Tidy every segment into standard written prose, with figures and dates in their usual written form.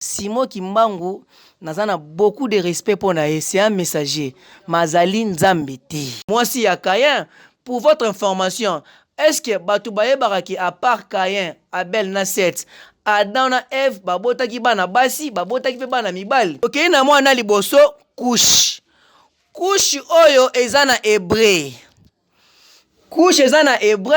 Simon Kimbangu, nazana beaucoup de respect pour nae, c'est un messager. Mazali Nzambete. Moi si ya Caïn, pour votre information, est-ce que Batoubaye Baraki, à part Caïn, Abel Nasset, Adam na Eve, babota ki bana basi, babota ki bana mibali. Ok, na moi na liboso, couche. Couche oyo ezana hébreu. Couche ezana hébreu,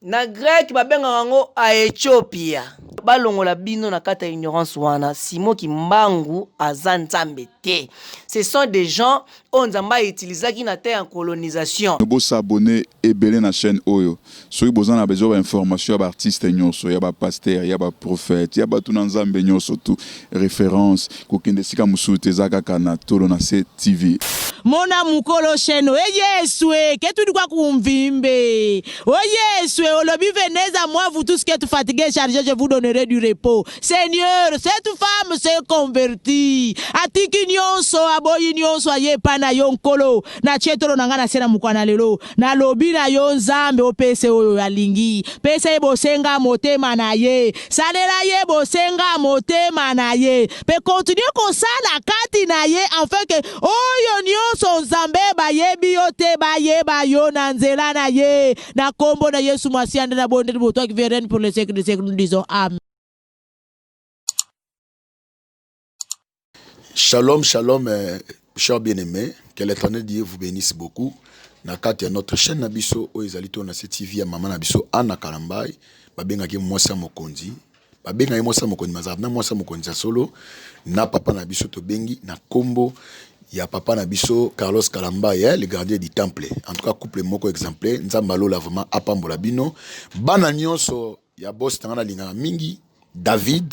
na grec babenga rango a Ethiopia. Balongola bino na kata ignorance wana Simon Kimbangu azanzambe te. Ce sont des gens on nzamba utilisaki na terre en colonisation. Vous s'abonner et belé na chaîne Oyo. Soki besoin na besoin d'informations ba artiste nyonso, ya ba pasteur, ya ba prophète, ya ba tout nzambe nyonso tout référence ko kende sika musute zaka kana tolo na TV. Mona mukolo sheno Yeswe ketu kwa kumvimbe o Yeswe olobi venez à moi vous tous qui êtes fatigués chargés je vous donnerai du repos. Seigneur cette femme s'est convertie atiki nyonso aboyi nyonso aye pana yonkolo na chetoro nanga na sena mukwana lelo na lobi na yo nzambe opese oyo alingi pese bosenga motema na ye salela ye bosenga motema na ye pe continue kosala kati na ye afin que oyo nyonso nzambe bayebi yo te bayeba yo na nzela na ye na kombo na Yesu Masiande na bonde de toi qui vienne pour le siècle des siècles nous disons amen. Shalom, shalom, chers bien-aimés. Que l'Éternel Dieu vous bénisse beaucoup. Nakati notre chaîne Nabiso, Oezalito na TV ya Maman Nabiso, Anna Kalambai, Babengaki Mwasa Mokonzi, Babengaki Mwasa Mokonzi, Mazabna Mwasa Mokonzi solo, na Papa Nabiso Tobengi, na Kombo, ya Papa Nabiso, Carlos Kalambai, le gardien du temple. En tout cas, couple moko exemplaire, Nzambalo lavement, Apambola Bino, Bana Nyonso, ya boss Tangana Lingana Mingi, David,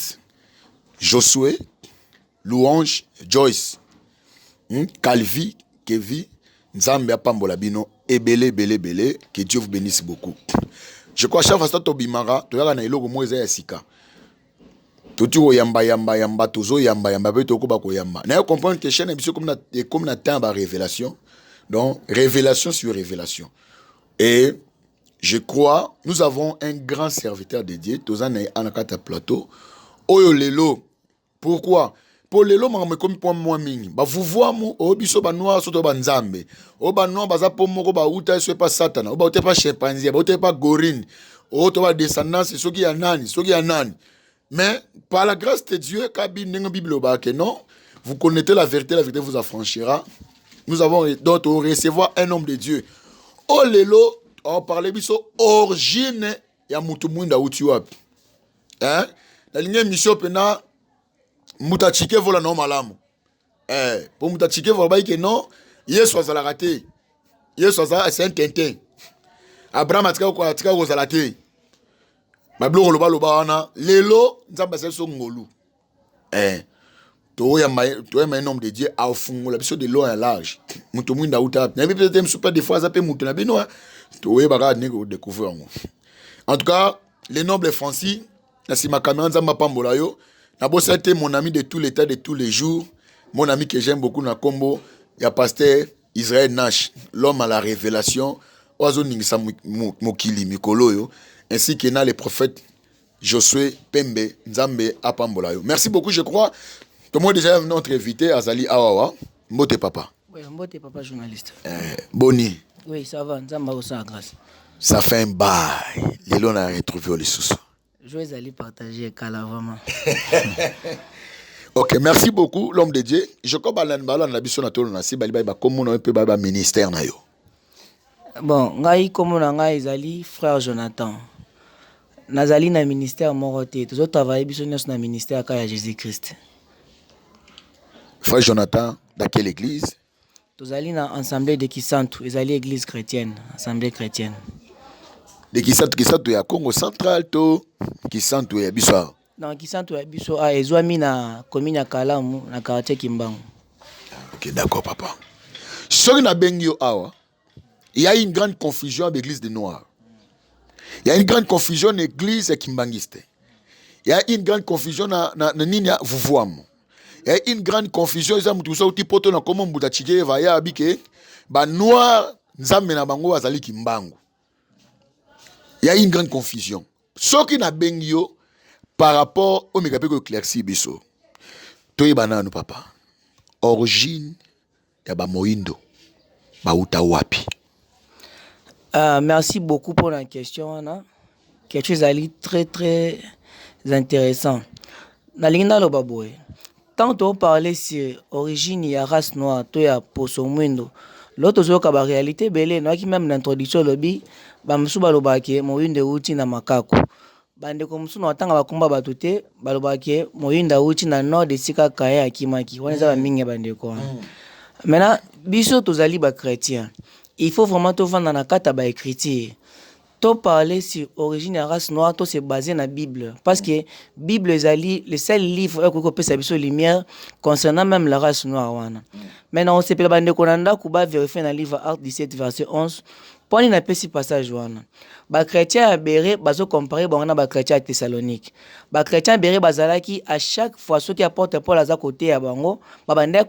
Josué, Louange, Joyce, Calvi, Kevi, Nzambe Apambola Bino, Ebele, Bele, Bele, que Dieu vous bénisse beaucoup. Je crois que chaque fois que tu bimara, tu as un éloge moins esika. Tu yamba, yamba, yamba, tozo yamba, yamba, tu as yamba. N'a comprendre que chaîne émission comme na temps à révélation. Donc, révélation sur révélation. Et je crois, nous avons un grand serviteur de Dieu, tous en anakata plateau. Oyo lelo. Pourquoi? Pour les lois, je comme pour moi mingi. Ba vous voir mu obiso ba noir soto ba nzambe. O ba noir baza po moko ba uta so pas satana. O ba uta pas chimpanzé, ba uta pas gorille. O to ba descendance soki ya nani, soki ya nani. Mais par la grâce de Dieu, kabi nengo Bible ba que non, vous connaissez la vérité vous affranchira. Nous avons donc recevoir un homme de Dieu. O lelo, on parlait biso origine ya mutu mwinda uti wapi. Hein? La ligne mission pena Moutachike vola non malamu. Pour Moutachike vola baïke non, Yesu azala raté. Yesu azala c'est un tintin. Abraham atika ko atika ko zalate. Bablo loba loba wana, lelo nzamba seso ngolu. To ya un homme de Dieu a fungola biso de long et large. Mutu mwinda uta. Na bi peut-être super des fois ça peut mutu na bino. To ye baka nego découvrir. En tout cas, les nobles Francis, na sima caméra nzamba pambola yo. D'abord, c'était mon ami de tous les temps, de tous les jours. Mon ami que j'aime beaucoup dans Combo. Il y a pasteur Israël Nash, l'homme à la révélation. Oazo Ningisa Mokili Mikolo. Ainsi que dans les prophètes Josué Pembe, Nzambe Apambolayo. Merci beaucoup, je crois. Tout le monde déjà notre invité, Azali Awawa. Mbote papa. Oui, Mbote papa journaliste. Boni. Oui, ça va. Nzamba osa grâce. Ça fait un bail. Les lois on a retrouvé les sous. Je vais aller partager Kala vraiment. Ok, merci beaucoup l'homme de Dieu. Je crois que la biso na tolo na si bali ba comme on peut ba ministère na yo. Bon, ngai comme on ngai ezali frère Jonathan. Nazali na ministère moroté. Tous autres travailler biso nyos na ministère ka ya Jésus-Christ. Frère Jonathan, dans quelle église? Tozali na assemblée de Kisantu, ezali église chrétienne, assemblée chrétienne. De Kisantu ya Congo central to Kisantu ya biso. Non, Kisantu ya biso a ezwami na commune ya Kalamu na quartier Kimbangu. OK, d'accord papa. Sur na bengio awa, il y a une grande confusion avec l'église des Noirs. Il y a une grande confusion avec l'église kimbangiste. Il y a une grande confusion na nini vuvuamo. Il y a une grande confusion za mutu so ti poto na komo mbuta chike va ya abike ba noir nzambe na bango azali Kimbangu. Il y a une grande confusion. Ce qui n'a bengio par rapport au mégapéco éclairci biso. toyebana nous papa. Origine ya ba moindo. Ba uta wapi. Merci beaucoup pour la question, Anna. Quelque chose à lire très très intéressant. Nalinda lo baboué. Tant on parlait sur origine ya race noire, to ya poso mwindo. L'autre zo ka ba réalité belé, no ki même l'introduction lobby, ba msu balobake moyinde uti na makako. Bande ko msu no tanga bakumba batute, balobake moyinda uti na nord de sika kaya akimaki. Wana za ba mingi bande ko. Maintenant, biso tozali ba chrétien. Il faut vraiment tout vendre dans la carte à écriture. Tout parler sur origine et race noire, tout c'est basé dans la Bible. Parce que la Bible est le seul livre qui peut faire lumière concernant même la race noire. Maintenant, on sait que on va vérifier dans le livre Actes 17, verset 11. Pour n'y a pas ce passage. Les chrétiens à Béré, ils ont comparé les chrétiens à Thessalonique. Les chrétiens à Béré, à chaque fois, ceux qui apportent Paul à côté, ils vont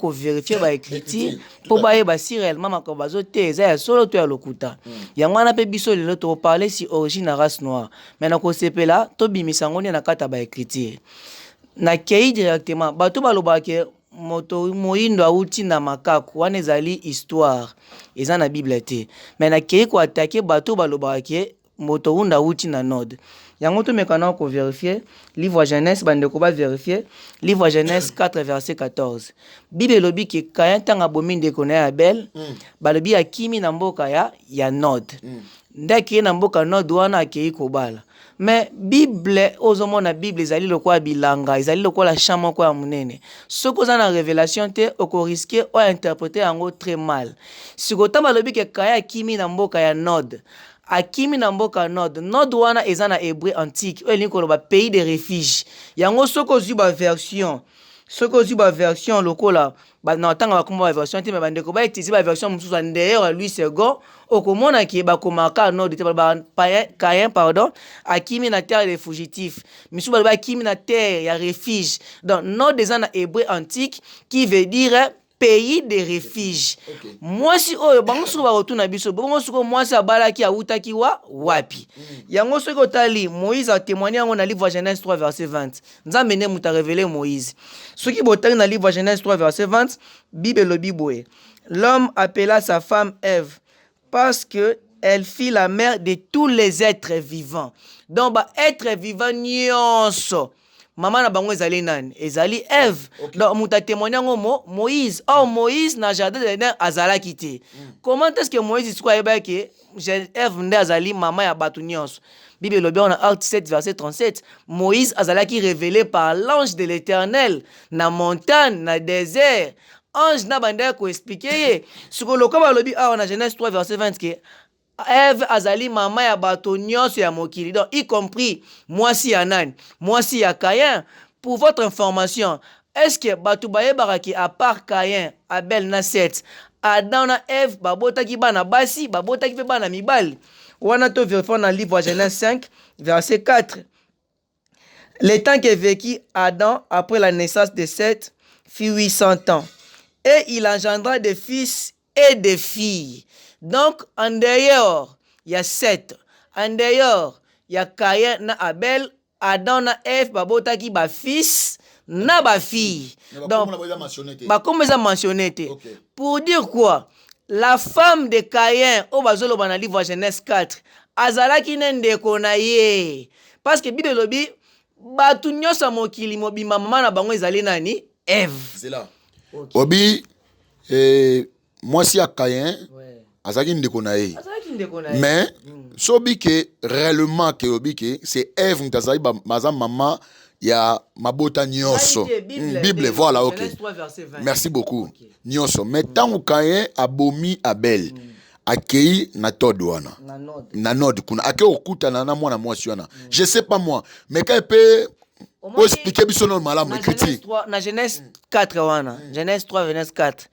vérifier l'écriture pour voir si réellement ils ont été solo à l'okuta. Il y a un peu de parler sur l'origine de la race noire. Maintenant, on sait que là, tout le monde est dans l'écriture. Na kei directement, bato balobake moto moindo auti na makaku wana ezali histoire eza na Bible te. Mais na kei ko attaquer bato balobake moto unda auti na nord. Yango to mekana ko vérifier livre Genèse bande ko ba vérifier livre Genèse 4 verset 14. Bible lobi ke Kain tanga bominde ko na Abel balobi akimi na mboka ya nord. Ndaki na mboka nord wana akei ko bala. Mais Bible ozomona na Bible ezali lokwa bilanga ezali lokwa la chambre kwa munene soko za na révélation te oko risquer o interpréter yango très mal sikota balobi ke Kaya akimi na mboka ya nord akimi na mboka nord wana eza na hébreu antique o elingi koloba pays de refuge yango soko zuba version lokola na tanga bakumba version te me bandeko ba etizi ba version mususu d'ailleurs Louis II okomona ki bakomaka nord te Caïn pardon akimi na terre des fugitifs misu ba akimi na terre ya refuge donc nord des en hébreu antique qui veut dire pays de refuge. Okay. Moi si oyo bango soko ba retourna biso bongo soko moi si abalaki awutaki wapi. Yango soko tali Moïse a témoigné yango na livre Genèse 3 verset 20. Nzambe ne muta révélé Moïse. Ce qui botali na livre Genèse 3 verset 20, Bible lobi boye. L'homme appela sa femme Ève parce que elle fit la mère de tous les êtres vivants. Donc ba être vivant nyonso. Maman na bango ezali nani? Ezali Ève. Okay. Donc muta témoigné yango Moïse. Oh Moïse na jardin d'Éden azalaki te. Comment est-ce que Moïse soit ebaki Ève nde azali maman ya batu nyonso? Bible lobi on a Acte 7 verset 37. Moïse azalaki révélé par l'ange de l'Éternel na montagne na désert. Ange na banda ko expliquer. Siko lokoba lobi on a Genèse 3 verset 20 que Ève azali mama ya bato nyonso ya mokili. Donc y compris moi si ya nani, moi si ya Caïn. Pour votre information, est-ce que bato bayebaka ki à part Caïn, Abel na Seth, Adam na Ève babotaki bana basi, babotaki pe bana mibali. Wana to vérifier dans le livre Genèse 5 verset 4. Le temps que vécut Adam après la naissance de Seth fut 800 ans. Et il engendra des fils et des filles. Donc, en dehors, il y a Seth. En dehors, il y a Caïn na Abel, Adam na Ève, babotaki ba fils na ba fille. Donc, comme ça mentionné. Pour dire quoi? La femme de Caïn, au bazolo dans le livre Genèse 4, azalaki nende konaye. Parce que Bible lobi, batu nyosa mokili mobima mama na bango ezali nani? Ève. C'est là. Obi, moi si à Caïn, azalaki nende konaye. Mais, sobi que réellement que obi que c'est Ève n'tazali maza maman ya mabota nyonso. Bible, voilà, ok. Merci beaucoup. Okay. Nyonso. Mais tant que Caïn abomi Abel, akei na todwana. Na nod kuna akei okuta na mwana mwasi wana. Je sais pas moi, mais quand peut expliquer biso non malamu critique. Na Genèse 4 wana. Genèse 3 Genèse 4.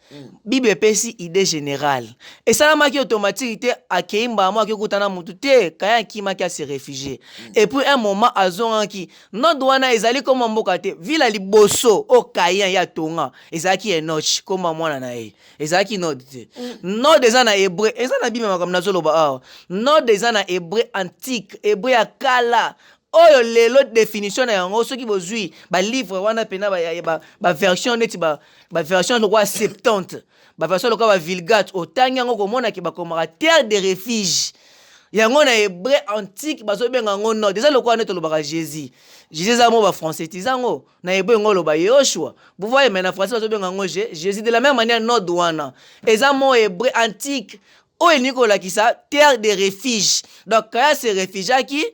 Bible pesi idée générale. Et ça la qui automatique akei mbamo akei kutana mutu te Caïn kima ki a se réfugié. Et puis un moment azonga ki nod wana ezali comme mboka te vila liboso o Caïn ya tonga ezaki Enoch comme mwana na ye. Ezaki nod te. Nod eza na hébreu, eza na Bible makam nazoloba awa. Nod eza na hébreu antique, hébreu ya kala. oyo lelo définition na yango soki bozwi balivre wana pena version neti version lokwa 70 version lokwa Vulgate otangi yango komonaki bakomaka terre de refuge yango na hébreu antique bazobenga yango nord eza lokwa neti olobaka Jésus eza mo bafrancais yango na hébreu yango oloba Yoshua vous voyez mais na français bazobenga yango Jésus de la même manière nord wana eza mo hébreu antique oyo elingi kolakisa terre de refuge donc kaya se réfugiaki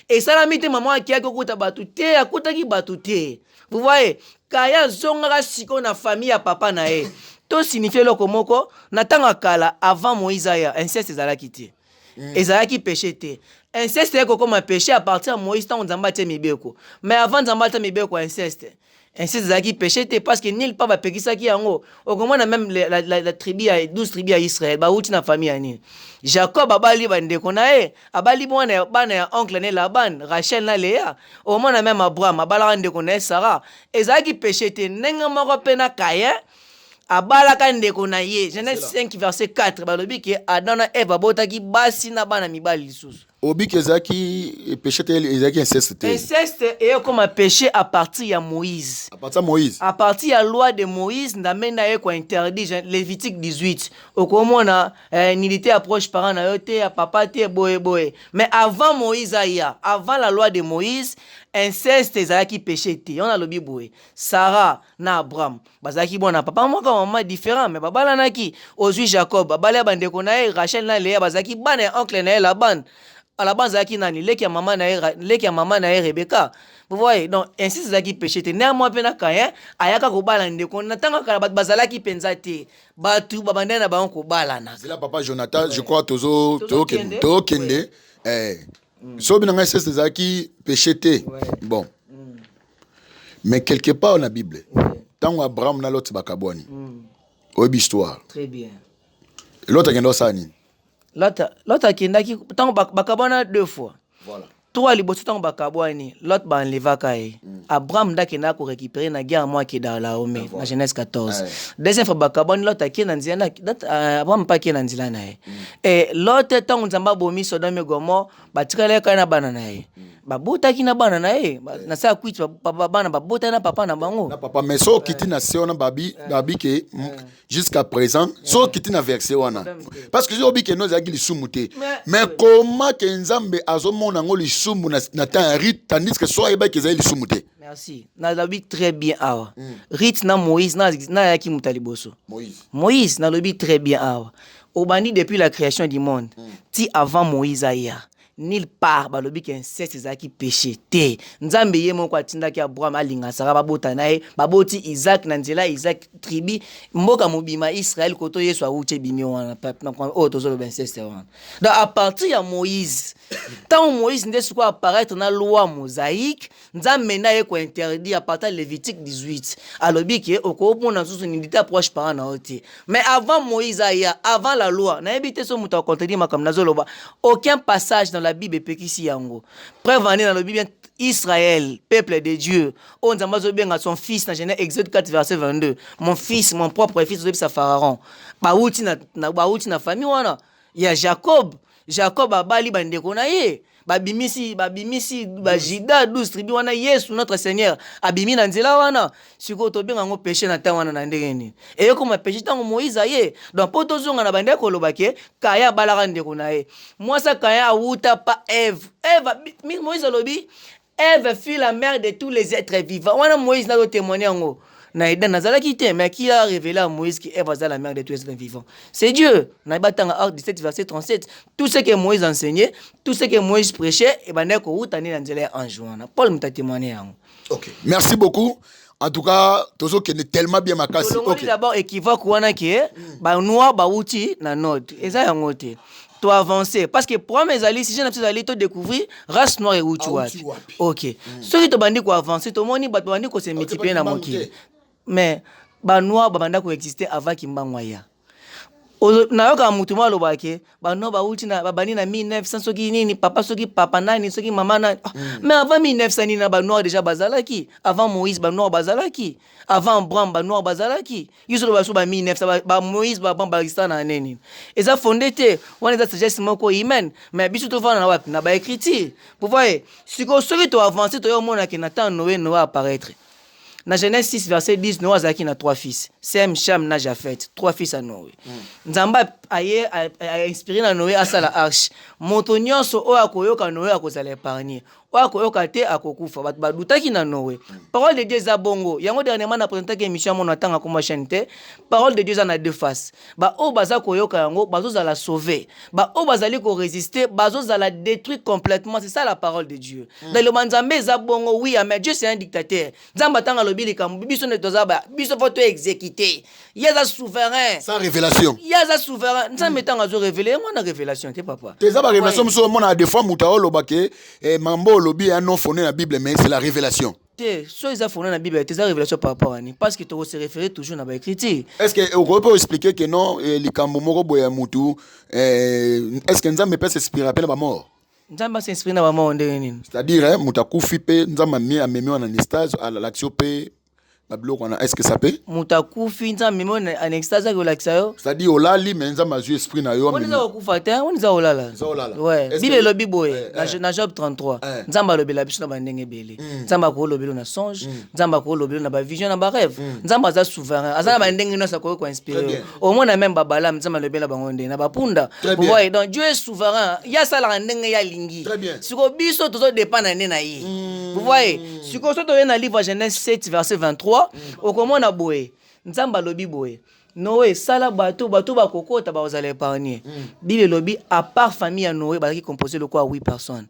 esalami te mama akiaki okuta bato te akutaki bato te vous voyez kaya azongaka sikoyo na famille ya papa na ye to signifie eloko moko na ntango ya kala avant Moïse aya inceste ezalaki te ezalaki péché te inceste ekokoma péché à partir ya Moïse ntango nzambe atie mibeko mais avant nzambe atia mibeko inceste ezalaki péché te parce que nil pa bapekisaki yango okomona même la tribu ya 12 tribu ya Israël bauti na famille ya nini Jacob abali bandeko na ye abali bana ya oncle ne Laban Rachel na Léa okomona même Abraham abalaka ndeko na ye Sarah ezalaki péché te ndenge moko mpe na Caïn abalaka ndeko na ye Genèse 5 verset 4 balobi ke Adam na Eve abotaki basi na bana mibali lisusu obi kezaki péché te ezaki inceste te inceste et comme péché à partir ya Moïse à partir ya loi de Moïse ndamena ye ko interdit Lévitique 18 okomona nilité approche parent na yo te ya papa te boye mais avant Moïse aya avant la loi de Moïse inceste ezalaki péché te on a lobi boye Sarah na Abraham bazaki bona papa moko maman différent mais babalanaki ozwi Jacob babala bandeko na ye Rachel na Léa bazaki bana ya oncle na ye Laban Laban zaki nani leki ya mama na ye Rebecca vous voyez donc ainsi zaki péché te néanmoins pena Caïn ayaka kobala ndeko na tanga kala bat bazalaki penza te batu babanda na bango kobalana c'est là papa Jonathan je crois tozo kende so binanga inceste zaki péché te bon mais quelque part dans la Bible tango Abraham na Lot bakabwani oyebi histoire très bien l'autre kendo sani L'autre akendaki tango bakabwana 2 fois. Voilà. 3 liboso tango bakabwani l'autre banlevaka ye. Abraham ndakenda ko récupérer na guerre moi qui dans la Ome na Genèse 14. Deuxième fois bakabwani l'autre akenda nzela Abraham pa kenda nzela na ye. Et l'autre tango nzamba bomi Sodome et Gomorrhe batikala kana bana na ye. Babotaki na bana na ye na sa kwiti bana babota na papa na bango na papa mais so kiti na se ona babi ke jusqu'à présent so kiti na verset wana parce que obi ke no zaki lisumu te mais comment que nzambe azomona ngo lisumu na temps rite tandis que so eba ke zali lisumu te merci na lobi très bien awa rite na Moïse na yaki mutaliboso Moïse na lobi très bien awa obani depuis la création du monde ti avant Moïse aya nil part balobi ke inceste ezaki péché te nzambe ye moko atindaki Abraham alinga Sara babota na ye baboti Isaac na nzela Isaac tribi mboka mobima Israël koto Yesu awuche bimi wana o tozolo inceste wana donc à partir ya Moïse tant Moïse nde siko apparaître na loi mosaïque nzambe na ye ko interdit à partir Lévitique 18 alobi ke okopona susu nilité approche parent na oti mais avant Moïse aya avant la loi na ebité so muta contredire makam nazoloba aucun passage dans la Bible pekisi yango preuve en est dans la Bible Israël peuple de Dieu on nzambazo benga son fils na Genèse Exode 4 verset 22 mon fils mon propre fils ozebi sa Pharaon bauti na famille wana ya Jacob abali bandeko na ye babimisi bajida 12 tribu wana Yesu notre Seigneur abimi na nzela wana siko to benga ngo péché na ta wana na ndenge ni et comme péché tango Moïse aye donc poto zonga na bandeko lobake kaya balaka ndeko na ye moi ça kaya awuta pa Ève Moïse lobi Ève fut la mère de tous les êtres vivants wana Moïse na témoigner ngo na Eden nazalaki te mais qui a révélé à Moïse que Ève est la mère de tous les êtres vivants c'est Dieu na batanga Acte 17 verset 37 tout ce que Moïse enseignait tout ce que Moïse prêchait et bandeko utani na nzela ange wana Paul muta témoigner yango OK merci beaucoup en tout cas tozo kene tellement bien makasi OK d'abord équivoque wana ke ba noir ba uti na nord eza yango te to avancer parce que pour mes alliés si je n'ai pas allé to découvrir race noire et uti OK ceux qui to bandi ko avancer to moni ba bandi ko se multiplier na mokili mais ba noir ba banda ko exister avant kimbangwa ya nayoka mutu mwa alobake bano bauti na babani na 1900 soki nini papa soki papa nani soki mama nani mais avant 1900 nini na banoir déjà bazalaki avant Moïse banoir bazalaki avant Abraham banoir bazalaki yusolo baso ba 1900 ba Moïse ba Bakistan na nini eza fondé te wana eza sagesse moko humaine mais biso tovana na wapi na ba écriture vous voyez soki to avancer to yo mona ke na temps Noé apparaître. Dans Genèse 6, verset 10, Noé a 3 fils. Sem, Cham, na Japhet. 3 fils à Noé. Nzamba a inspiré na Noé à ça la arche. Montonyon so o akoyoka Noé akozala épargner. O akoyoka te akokufa. Bat dutaki na Noé. Parole de Dieu za bongo. Yango dernièrement na présenté que émission mon atanga comme chaîne te. Parole de Dieu en a deux faces. Ba o baza koyoka yango bazo za la sauver. Ba o bazali ko résister, bazo za la détruire complètement. C'est ça la parole de Dieu. Dans le manzambe za bongo oui, mais Dieu c'est un dictateur. Nzamba tanga lobili kam biso ne tozaba biso faut exécuter. Yaza souverain. Sans révélation. Yaza souverain. Nzamba tanga zo révéler, moi na révélation te papa. Tes aba révélation so mon a des fois mutao lobake mambo lobi un non fondé la Bible mais c'est la révélation. So ils a fondé la Bible, tes révélation par rapport à ni parce que tu se référer toujours dans l'écriture. Est-ce que on peut expliquer que non les kambomoro boya mutu est-ce que nzambe peut s'inspirer après la mort? Nzamba s'inspire na mort ndeni. C'est-à-dire mutakufi pe nzamba amemi en anestase à l'action pe est-ce que ça peut? Mutakufi nzamba amemi en extase ko laksayo. C'est-à-dire olali mais nzamba azu esprit na yo. On est okufa te, on est olala. Ouais, Bible lobi boye na Job 33. Nzamba lobela biso na bandenge belé. Nzamba ko lobelo na songe, nzamba ko lobelo na ba vision na ba rêve. Nzamba za souverain, azana bandenge no sa ko inspirer. Au moins na même babala nzamba lobela bango nde na bapunda. Vous voyez donc Dieu est souverain. Ya sala ndenge ya lingi. Siko biso tozo dépend na nena yi. Vous voyez, siko so to na livre Genèse 7 verset 23. Okomona boye nzamba lobi boye Noé sala bato ba kokota ba ozala épargner. Bible lobi à part famille à Noé ba qui composé le quoi 8 personnes.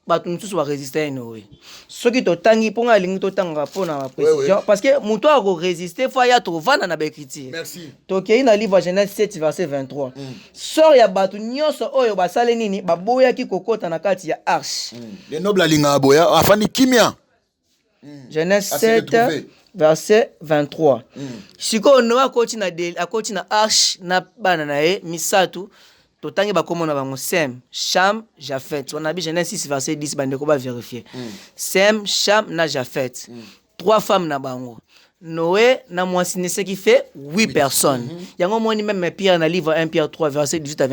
Bato mususu ba résister à Noé. Ce qui to tangi ponga lingi to tanga pona précision parce que muto a résister faut ya to vana na ba écriture. Merci. To kei na livre Genèse 7 verset 23. Sort ya bato nyonso oyo ba sale nini ba boya ki kokota na kati ya arche. Les nobles linga boya afani kimia. Genèse 7 verset 23. Siko Noé akoti na arche na bana na ye misatu totangi bakomo na bango Sem, Cham, Japhet. On a vu Genèse 6 verset 10 bande ko ba vérifier. Sem, Cham na Japhet. 3 femmes na bango. Noé na moisine ce qui fait 8 personnes. Yango moni même Pierre na livre 1 Pierre 3 verset 18 à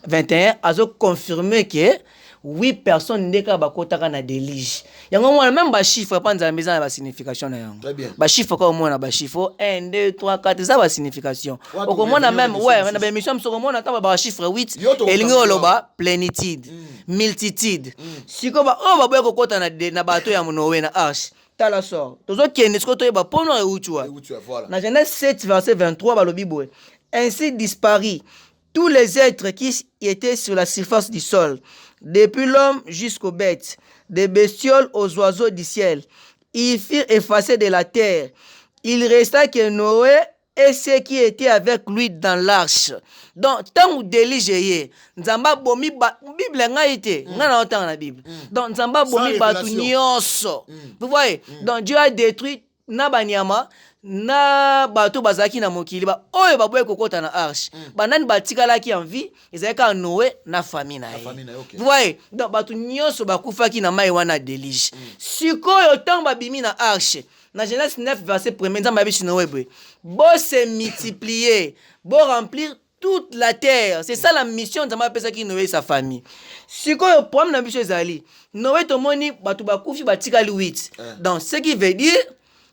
21 azo confirmer que 8 personnes ndeka bakotaka na délige. Yango mona même ba chiffre pas nzambe za ba signification na yango. Ba chiffre ko mona ba chiffre 1 2 3 4 ça ba signification. Oko mona même ouais na ba émission msoko mona ta ba chiffre 8 elingi oloba plénitude, multitude. Siko ba o ba boye kokota na bato ya Noé na arche. Tala sort. Tozo kende siko to ba pono e utua. Na Genèse 7 verset 23 ba lobi boye. Ainsi disparut tous les êtres qui étaient sur la surface du sol, depuis l'homme jusqu'aux bêtes, des bestioles aux oiseaux du ciel. Ils furent effacés de la terre. Il resta que Noé et ceux qui étaient avec lui dans l'arche. Donc, tant ou déligé, Nzamba bomi Bible nga été, nga na autant la Bible. Donc, Nzamba bomi batu nyonso. Vous voyez? Donc, Dieu a détruit na banyama na bato bazaki na mokili ba oyo baboye kokota na arche. Banani batikalaki en vie, ezalaka Noé na famille na ye. Vous voyez? Donc, bato nyonso bakufaki na mai wana délige. Sikoyo tant babimi na arche. Dans Genèse 9 verset 1, Nzamba biso Noé boye. Bo se multiplier, bo remplir toute la terre. C'est ça la mission de Nzamba pesa ki Noé et sa famille. Sikoyo problème na biso ezali. Noé tomoni bato bakufi batikali 8. Donc ce qui veut dire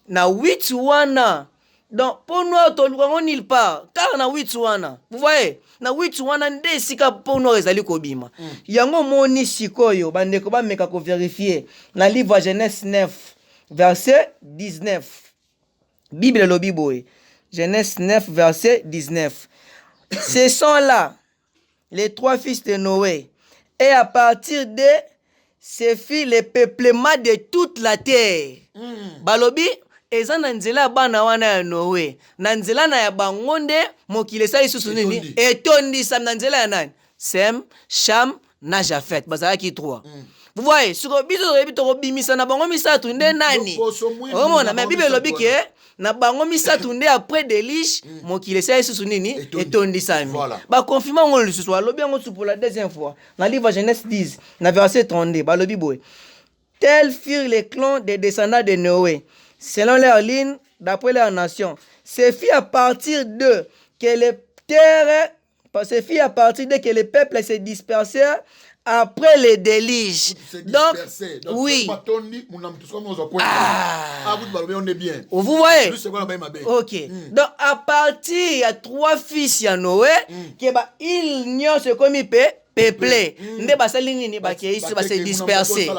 na 8 wana. Donc pour nous to lukango nulle part. Car na 8 wana. Vous voyez? Na 8 wana nde sika pour nous ezali kobima. Yango moni sikoyo bandeko ba meka ko vérifier. Na livre Genèse 9 verset 19. Bible lobi boy. Genèse 9 verset 19. Ce sont là les 3 fils de Noé. Et à partir de ce fit le peuplement de toute la terre. Balobi eza na nzela bana wana ya Noé. Na nzela na ya bangonde mokile sa isusu nini etondisa na nzela ya nani? Sem, Cham na Japhet. Bazalaki 3. Vous voyez, sur biso bimisa na bango misatu nde nani? Omona mais Bible lobi ke na bango misato nde après délige mokili esa lisusu nini etondisami bakonfirma ngo lisusu balobi yango pour la deuxième fois na livre Genèse 10 na verset 32 balobi boye tels furent les clans des descendants de Noé selon leur ligne d'après leur nation. Ce fut à partir d'eux que les terres, ce fut à partir d'eux que les peuples se dispersèrent après les déluges. Donc, oui. Vous voyez? Ok. Donc, à partir, il y a 3 fils à Noé, qui ils n'y ont ce comme peuplé. Ne basali ni bakei se disperser.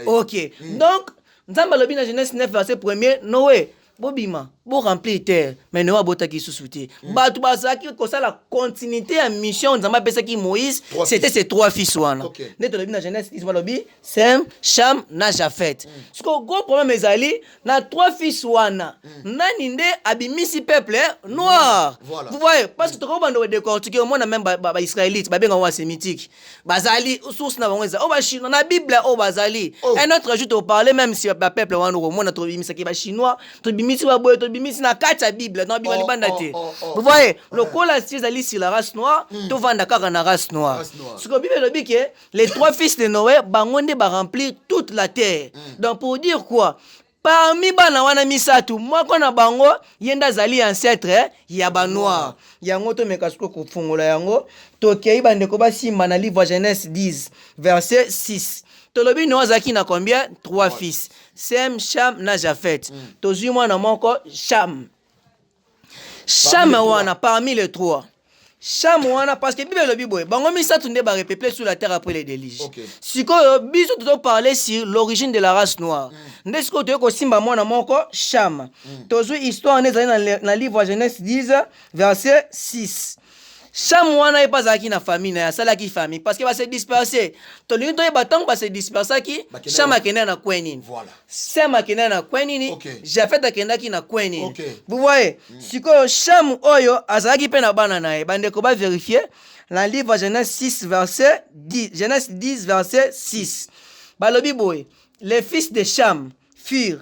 Ok. Donc, nous avons dans Genèse 9 verset 1er Noé bobima bo remplir terre mais Noé botaki sous-souté. Batu bazaki ko ça la continuité à mission nzamba pesa ki Moïse c'était ces 3 fils wana. Ne to dans Genèse 10 balobi Sem, Cham na Japhet. Ce que gros problème ezali na 3 fils wana. Nani nde abimisi peuple noir. Vous voyez parce que to ko bando décortiquer au monde même ba israélite ba benga wa sémitique. Bazali source na bango eza o ba chinois na Bible o bazali. Un autre jour to parler même si ba peuple wana au monde to bimisa ki ba chinois to bimisi ba boye to bimisi na kati ya Bible na bima libanda te. Vous voyez le cola si ali sur la race noire to vanda kaka na race noire. Ce que Bible dit que les 3 fils de Noé bango nde ba remplir toute la terre. Donc pour dire quoi parmi bana wana misatu moko na bango yenda zali ancêtre ya ba noir yango to mekasuko kufungola yango to kei bandeko basimba na livre Genèse 10 verset 6 tolobi no azaki na combien 3 fils Sem, Cham na Japhet tozui mwana moko Cham wana parmi les 3 Cham wana parce que Bible lobi boye bango misatu nde ba repeuplé sur la terre après les déluges. Siko biso to parler sur l'origine de la race noire. Nde siko to ko simba mwana moko Cham. Tozu histoire neza na livre Genèse 10 verset 6. Cham wana epazaki na famille na salaki famille parce que va se disperser. To lingi to batang ba se disperser ki Cham akenda na kwenini. Voilà. Sem akenda na kwenini, Japhet akenda ki na kwenini. Vous voyez, siko Cham oyo azaki pe na bana na e bande ko ba vérifier dans livre Genèse 6 verset 10, Genèse 10 verset 6. Balobi boy, les fils de Cham furent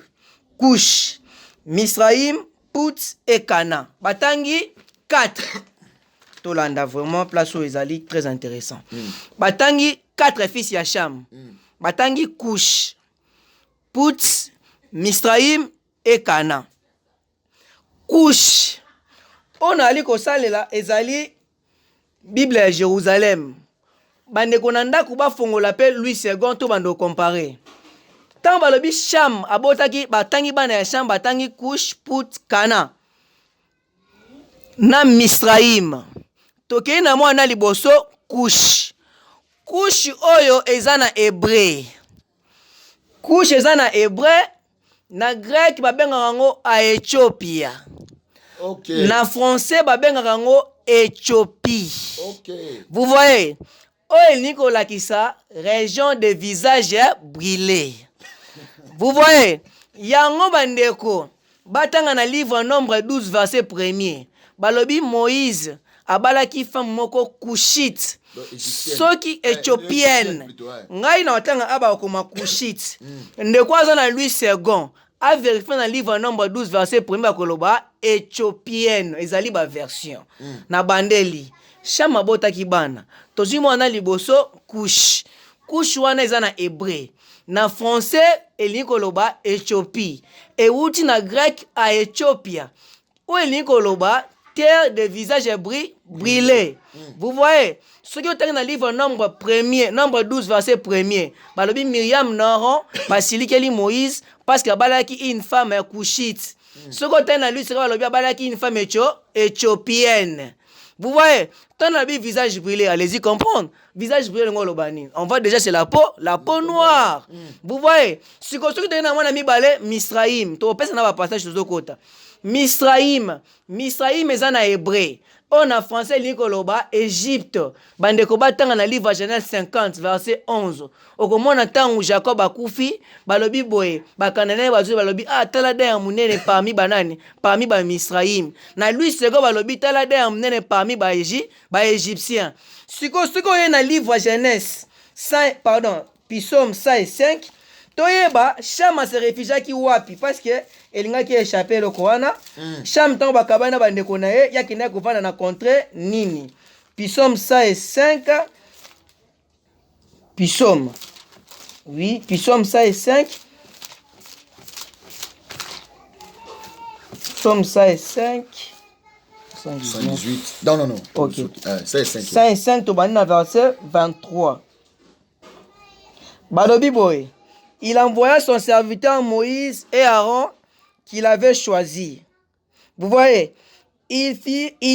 Cush, Misraïm, Put et Cana. Batangi 4. Tolanda vraiment place où ezali très intéressant. Batangi 4 fils ya Cham. Batangi Cush, Put, Misraïm et Cana. Cush. On a ali ko salela ezali Bible ya Jérusalem. Bande konanda kuba fongola pe Louis II to bando comparer. Tant balobi Cham abotaki batangi bana ya Cham batangi Cush, Put, Cana. Na Misraïm. Tokei na mwana liboso Cush. Cush oyo eza na hébreu. Cush eza na hébreu na grec babengaka ngo Aethiopia. Na français babengaka ngo Éthiopie. Vous voyez, oyo Nicolas Kissa région de visage brûlé. Vous voyez, yango bandeko batanga na livre Nombre 12 verset 1er. Balobi Moïse abalaki femme moko Kushite soki éthiopienne ngai na watanga aba koma Kushite ndeko aza na Louis II a vérifié dans livre Nombre 12 verset 1er koloba éthiopienne ezali ba version na bandeli Cham abotaki bana tozui mwana liboso Cush wana eza na hébreu na français elingi koloba Éthiopie euti na grec a Éthiopia ou elingi koloba terre de visage brûlé. Vous voyez, ce qui est dans le livre Nombre 12 verset 1er, balobi Myriam Naron, basiliki eli Moïse parce que balaki une femme Cushite. Ce qui est dans lui c'est balobi balaki une femme éthiopienne. Vous voyez, tant la visage brûlé, allez-y comprendre. Visage brûlé ngolobani. On voit déjà c'est la peau noire. Vous voyez, ce qui est dans mon ami balé Misraïm. To pesa na ba passage de kota. Misraïm eza na hébreu. On a français likoloba Égypte. Bandeko batanga na livre Genèse 50 verset 11. Okomona tangu Jacob akufi, balobi boye, bakanane bazu balobi tala de munene parmi banani, parmi ba Misraïm. Na lui sego balobi tala de munene parmi ba Égyptien. Siko ye na livre Genèse 5 pardon, Psaume 5 toyeba Cham se réfugia ki wapi parce que elinga ki échappé le koana Cham tango bakabana bandeko na ye yakina kovanda na contre nini Psaume 105 Psaume oui Psaume 105 Psaume 105 118 non ok 105 to bani na verset 23 Balobi boy il envoya son serviteur Moïse et Aaron qu'il avait choisi. Vous voyez, ils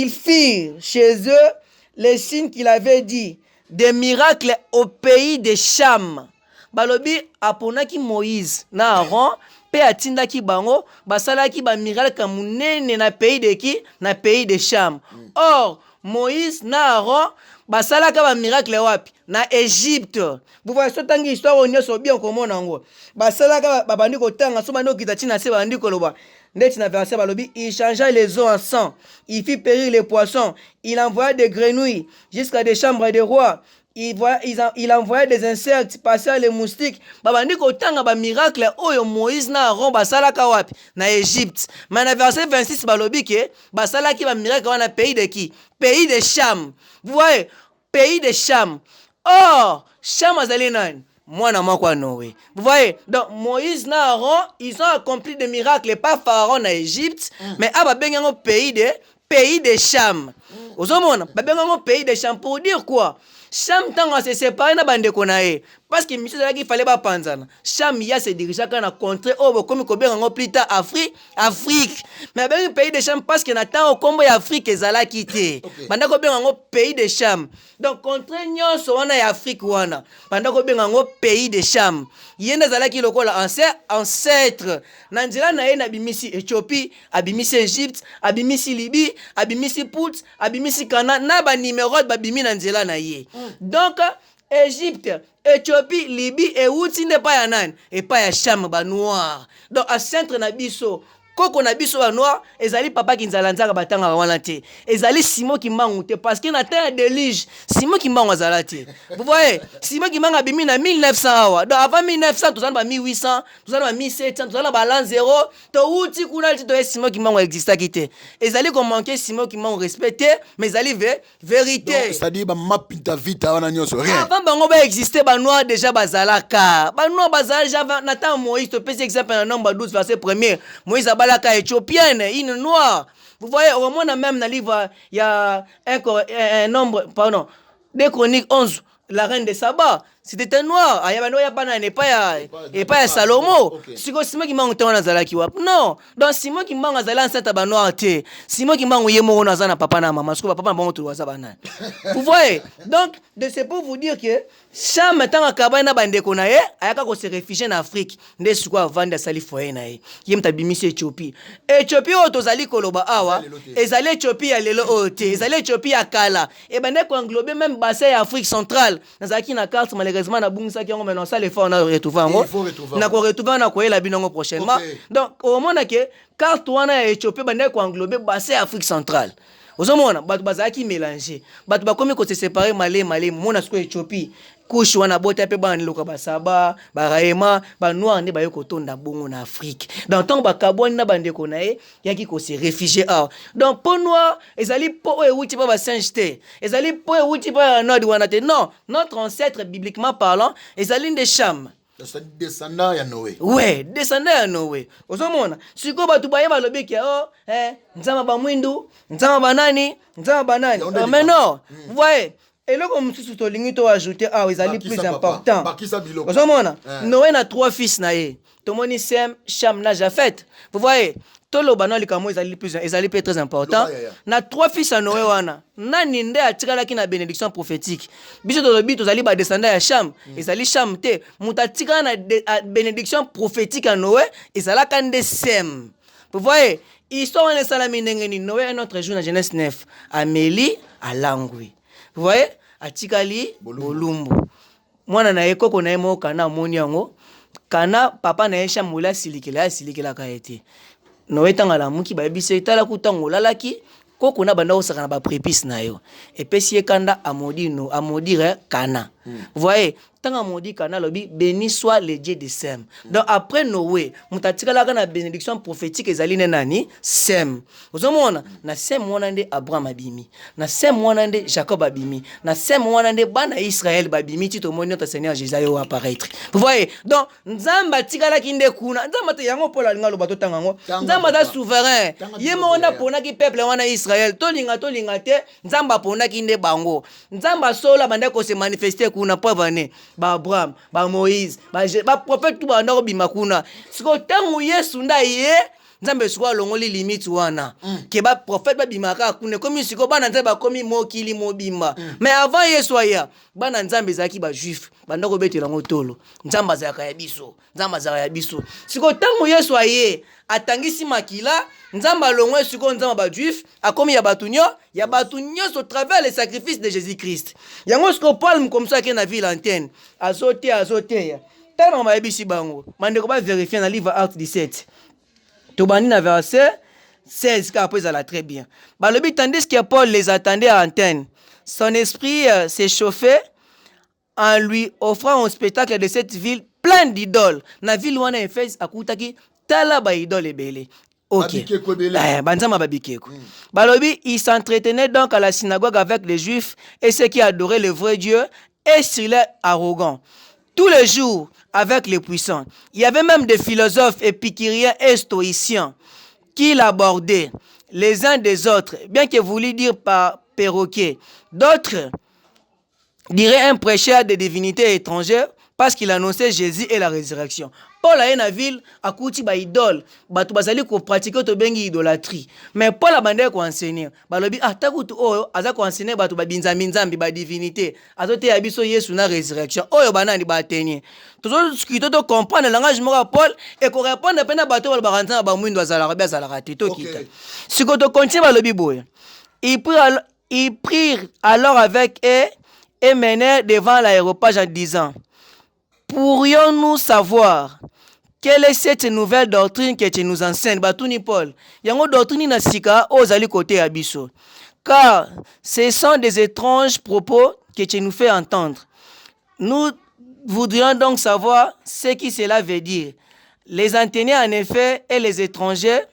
firent chez eux les signes qu'il avait dit, des miracles au pays de Cham. Balobi aponaki Moïse na Aaron pe atindaki bango basalaki ba miracle munene na pays de qui? Na pays de Cham. Or Moïse na Aaron basalaka ba miracle wapi? Na Égypte. Vous voyez ce tangi histoire on yoso bien komona ngo. Basalaka babandi kotanga so bandi okita na se bandi koloba. Ndeti na verset balobi il changea les eaux en sang. Il fit périr les poissons. Il envoya des grenouilles jusqu'à des chambres des rois. Il envoyait des insectes passer les moustiques. Babandi kotanga ba miracle oyo Moïse na Aaron basalaka wapi? Na Égypte. Mais na verset 26 balobi ke basalaki ba miracle wana pays de qui? Pays de Cham. Vous voyez, pays de Cham. Or, Cham azali nani? Mwana moko Noé. Vous voyez, donc Moïse na Aaron, ils ont accompli des miracles, pas Pharaon na Égypte, mais à babengango pays de Cham. Ozomona, babengango pays de Cham pour dire quoi? Cham tango se séparé na bandeko na ye. Parce que monsieur Zalaki fallait pas panzana. Cham ya se dirigea quand na contre au comme kobengango plus tard Afrique. Mais ben pays de Cham parce que na temps au combo Afrique ezalaki te. Banda kobengango pays de Cham. Donc contre nyonso wana ya Afrique wana. Banda kobengango pays de Cham. Yenda zalaki lokola ancêtre. Na nzela na ye na bimisi Éthiopie, abimisi Égypte, abimisi Libye, abimisi Pout, abimisi Canaan, na ba numéro ba bimi na nzela na ye. Donc Égypte, Éthiopie, Libye et Outi n'est pas ya nan et pas ya Cham ba noir. Donc à centre na biso koko na biso ba noir ezali papa kinzala nzaka batanga wana te. Ezali Simon Kimbangu te parce que na terre de déluge Simon Kimbangu azala te. Vous voyez, Simon Kimbangu abimi na 1900 awa. Donc avant 1900 tozana ba 1800, tozana ba 1700, tozana ba l'an 0, to Outi kuna to Simon Kimbangu existaki te. Ezali ko manquer Simon Kimbangu respecté, mais ezali vérité. Donc c'est-à-dire ba mapinta vita wana nyoso rien. Avant bango ba exister ba noir déjà bazalaka. Ba noir bazala déjà na temps Moïse to pèse exemple dans nombre 12 verset 1er. Moïse balaka éthiopienne, une noire. Vous voyez, au moins même dans le livre, il y a un nombre, pardon, des Chroniques 11, la reine de Saba, c'était un noir. Il y a pas et pas Salomon. C'est Simon qui m'a entendu dans qui wap. Non, donc Simon qui m'a entendu dans cette noir té. Simon qui m'a envoyé mon dans na papa na maman, parce que papa bon tout wazabana. Vous voyez, donc c'est pour vous dire que Cham tant akabana bandeko na ye, ayaka ko se réfugier en Afrique, nde sukwa vanda sali foyer na ye. Yem tabimisi Éthiopie. Éthiopie o tozali koloba awa, ezali Éthiopie ya lelo oté, ezali Éthiopie ya kala. Et bande ko englober même bassin Afrique centrale. Nazaki na carte malheureusement na bungisa ki ngo maintenant ça les fois on a retrouvé ngo. Na ko retrouver na ko yela binongo prochainement. Donc au moins que carte wana ya Éthiopie bande ko englober bassin Afrique centrale. Ozomona batu bazaki mélanger. Batu bakomi ko se séparer malé mona siko Éthiopie. Couche wana bota pe ba niloka basaba baraema ba noir ne ba yoko tonda bongo na Afrique dans tant ba kaboni na bandeko na ye yaki ko se réfugier ah donc po noir ezali po e wuti pa ba sainteté ezali po e wuti pa nord wana te non notre ancêtre bibliquement parlant ezali de Cham. C'est descendant ya Noé. Ouais, descendant ya Noé. Ozomona siko batu baye ba lobi ki nzama ba mwindu nzama banani mais non vous voyez. Et là, comme si tu lingi to ajouter ils allaient plus important. Noé a 3 fils naé. Tomoni Sem, Cham na Japhet. Vous voyez, tolo bana likamo ils allaient plus très important. Na 3 fils à Noé wana. Nani nde atikala ki na bénédiction prophétique. Biso to lobi to zali ba descendant ya Cham. Ils allaient Cham te. Mutatika na bénédiction prophétique à Noé, ils allaient kande Sem. Vous voyez, histoire de salami ndengeni Noé un autre jour dans Genèse 9. Amélie à Langui. Vous voyez, atikali bolumbu. Mwana na ekoko na emo kana moni yango. Kana papa na esha mula silikela ka ete. Noé tanga la muki ba bise tala kutango lalaki koko na banda osaka na ba prépice na yo. Et puis si kanda amodire kana. Vous voyez, tanga modi kana lobi béni soit le Dieu de Sem. Donc après Noé mutatika la kana bénédiction prophétique ezali nani Sem. Ozomona na Sem mwana nde Abraham abimi, na Sem mwana nde Jacob abimi, na Sem mwana nde bana Israël babimi ti to moni notre Seigneur Jésus yo apparaître. Vous voyez? Donc nzamba tikala kinde kuna nzamba te yango pola linga lo bato tangango nzamba da souverain yemo ona pona ki peuple wana Israël to linga te nzamba pona kinde bango nzamba sola banda ko se manifester kuna po vane ba Abraham ba Moïse ba prophète tout banda ko bima kuna siko tangu Yesu nda ye nzambe siko longoli limite wana ke ba prophète ba bimaka kuna komi siko bana nzamba komi mokili mobimba mais avant Yesu aya bana nzambe zaki ba juif banda ko betela ngotolo nzamba zaka ya biso siko tangu Yesu aye atangisi makila nzamba longwe siko nzamba ba juif akomi ya batunyo au travers le sacrifice de Jésus-Christ yango siko Paul comme ça ke na ville antenne azote ya tellement ba yebisi bango mandeko ba vérifier na livre Acte 17 tobani na verset 16 car après ça la très bien balobi tandis que Paul les attendait à antenne son esprit s'échauffait en lui offrant un spectacle de cette ville pleine d'idoles na ville wana Éphèse akutaki tala ba idole ebele. Ok. Banzama babikeko. Balobi, il s'entretenait donc à la synagogue avec les Juifs et ceux qui adoraient le vrai Dieu et s'il est arrogant. Tous les jours avec les puissants. Il y avait même des philosophes épicuriens et stoïciens qui l'abordaient les uns des autres, bien que voulu dire par perroquet. D'autres diraient un prêcheur de divinités étrangères parce qu'il annonçait Jésus et la résurrection. Paul a une ville à kouti ba idole, batu bazali ko pratiquer to bengi idolâtrie. Mais Paul a bandé ko enseigner. Balobi atakutu oyo aza ko enseigner batu ba binzambi ba divinité. Azote ya biso Yesu na résurrection. Oyo banani ba tenir. Toujours to comprendre le langage mo Paul et ko répondre pena batu ba baranza ba mwindo azala ba azala to kita. Siko to continue balobi boy. Ils prirent alors avec eux et menèrent devant l'aéropage en disant: pourrions-nous savoir quelle est cette nouvelle doctrine que tu nous enseignes? Batuni Paul. Yango doctrine na sika ozali côté abiso. Car ce sont des étranges propos que tu nous fais entendre. Nous voudrions donc savoir ce que cela veut dire. Les Athéniens en effet et les étrangers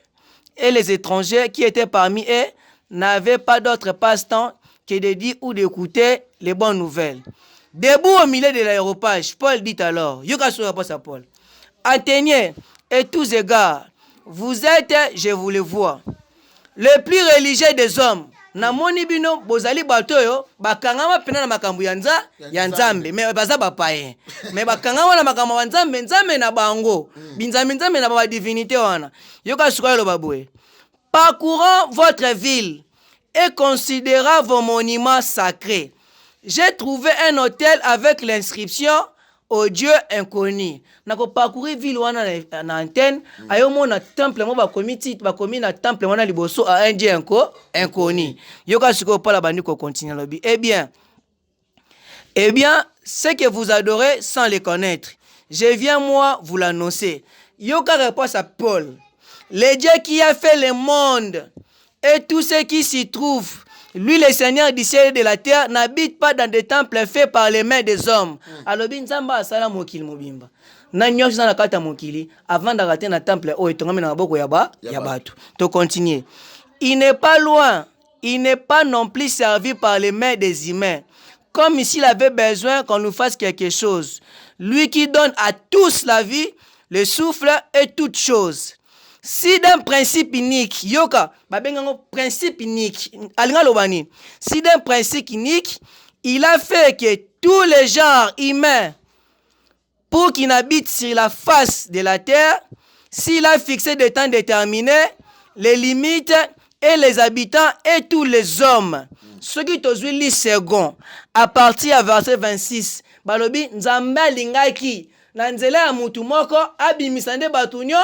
qui étaient parmi eux n'avaient pas d'autre passe-temps que de dire ou d'écouter les bonnes nouvelles. Debout au milieu de l'aéropage, Paul dit alors, Yoka sur réponse à Paul, Athéniens et tous égards, vous êtes, je vous le vois, le plus religieux des hommes. Na moni bino bozali batoyo bakangama pena na makambu ya nzambe mais baza bapaye mais bakangama na makambu ya nzambe na bango binzambe na ba divinité wana yoka suka lo babwe parcourant votre ville et considérant vos monuments sacrés. J'ai trouvé un hôtel avec l'inscription au Dieu inconnu. Nako parcourir ville wana na antenne ayo mona temple mo ba komi na temple wana liboso a un Dieu inconnu. Yoka siko pala bandi ko continue lobi. Eh bien, ce que vous adorez sans les connaître, je viens moi vous l'annoncer. Yoka réponse à Paul. Le Dieu qui a fait le monde et tout ce qui s'y trouve, lui, le Seigneur du ciel et de la terre, n'habite pas dans des temples faits par les mains des hommes. Alors, Nzamba asala mokili mobimba. Na nyonso na kata mokili avant d'arrêter na temple o etongami na maboko ya batu. To continuer. Il n'est pas loin, il n'est pas non plus servi par les mains des humains, comme s'il avait besoin qu'on nous fasse quelque chose. Lui qui donne à tous la vie, le souffle et toutes choses. Si d'un principe unique, yoka, principe unique, si d'un principe unique, il a fait que tous les genres humains, pour qu'ils n'habitent sur la face de la terre, s'il a fixé des temps déterminés, les limites et les habitants et tous les hommes. Ce qui te dit second, à partir du verset 26, balobi nzambe lingaki na nzela ya mutu moko abimisande batunyo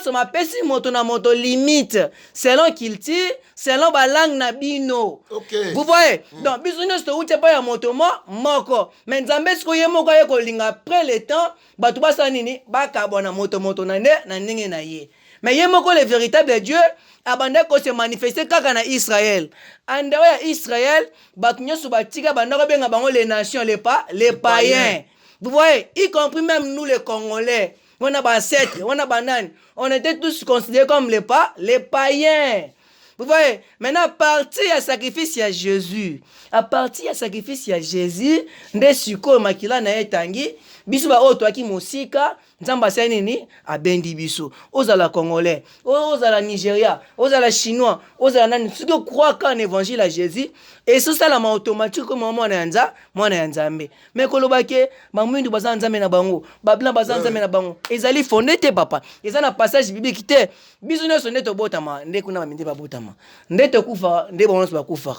so mapesi moto na moto limite selon qu'il tire selon ba langue na bino. Okay. Vous voyez? Donc bisunyo sto uche pa ya moto moko mais nzambe siko ye moko ye ko linga après le temps batu basa nini bakabona moto na ndenge na ye. Mais ye moko le véritable Dieu abande ko se manifester kaka na Israël. Andewa ya Israël batunyo so batika bandako benga bango les nations les païens. Vous voyez, y compris même nous les Congolais, on a ancêtres, on a bananes, on était tous considérés comme les païens. Vous voyez, maintenant, à partir du sacrifice à Jésus, à partir du sacrifice à Jésus, nde siko makila na etangi, biso ba oto aki mosika, nzamba seni ni abendi biso. Ozala Congolais, ozala Nigeria, ozala Chinois, ozala nani, si tu crois qu'un évangile à Jésus, et ça la automatique comme moi na nzambe. Mais kolobake, ba mwindu bazan nzambe na bango, ba blanc bazan nzambe na bango. Ezali fondé te papa. Ezana passage biblique te. Biso ne sonne to botama, nde kuna ba minde ba botama. Nde to kufa, nde bonso ba kufa.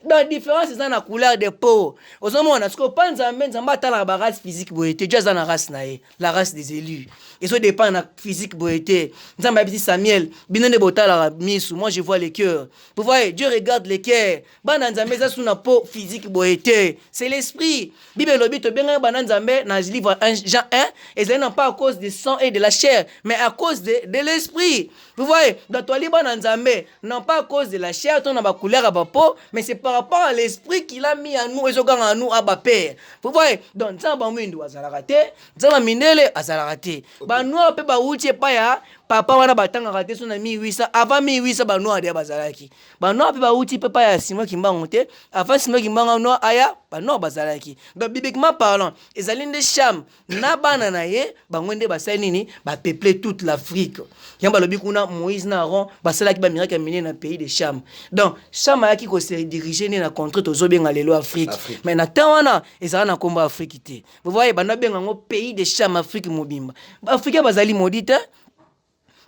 La différence c'est dans la couleur des peaux. Ozomona, ce que pas nzambe atala ba race physique boyete, Dieu na race nae, la race des élus. Et ça dépend na physique boyete. Nzamba biti Samuel, binene botala misu, moi je vois les cœurs. Vous voyez, Dieu regarde les cœurs. Bana nzambe za suna peau physique boyete. C'est l'esprit. Bible lobi to benga bana nzambe na livre 1 Jean 1, et ce n'est pas à cause du sang et de la chair, mais à cause de l'esprit. Vous voyez, dans toi libre nzambe, non pas à cause de la chair, ton ba couleur à ba peau, mais c'est par rapport à l'esprit qu'il a mis à nous et à nous à ba père. Vous voyez, donc nzamba mwindu azala raté, nzamba minele azala raté. Ba noa pe ba uti pa ya papa wana batanga raté sona 1800 avant 1800 ba noa de bazalaki. Ba noa pe ba uti pe pa ya Simon Kimbangu te, avant Simon Kimbangu noa aya ba noa bazalaki. Donc bibliquement parlant, ezali nde Cham na bana na ye ba ngwende ba sali nini ba peupler toute l'Afrique. Yamba lobi kuna Moïse na Aaron basalaki ba miracle mené na pays de Cham. Donc Cham ayaki ko se diriger na contre tozo benga lelo Afrique. Mais na tawana ezala na komba Afrique te. Vous voyez bana benga ngo pays de Cham Afrique mobimba. Afrique bazali maudite.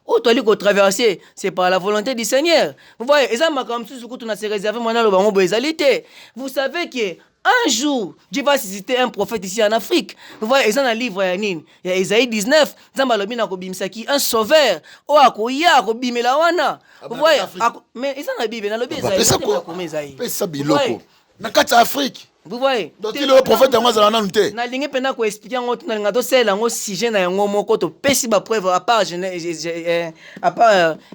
Où tu as traverser, c'est par la volonté du Seigneur. Vous voyez, vous savez que un jour, Dieu va susciter un prophète ici en Afrique. Vous voyez, ils ont un livre, il y a Isaïe 19, un sauveur. Vous voyez, mais ils ont la Bible, vous voyez, donc il est le prophète de Mazala Nante. Na lingi pena ko expliquer ngo tuna ngato sela ngo sujet na ngo moko to pesi ba preuve à part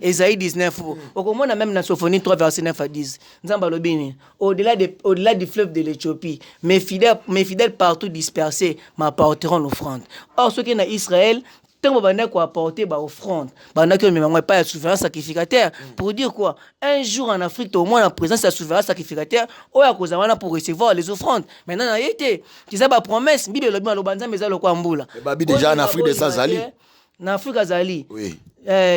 Isaïe 19. Okomona même na Sophonie 3 verset 9 à 10. Nzamba lobini, au-delà du fleuve de l'Éthiopie, mes fidèles partout dispersés m'apporteront l'offrande. Or ceux qui na Israël tant que quoi apporter bah offrande banda que même pas un souverain sacrificateur pour dire quoi un jour en Afrique au moins la présence d'un souverain sacrificateur ou à cause pour recevoir les offrandes maintenant na été qui ça ba promesse bible le bien le banza mais ça le quoi mbula babi déjà en Afrique de Sazali na Afrique azali oui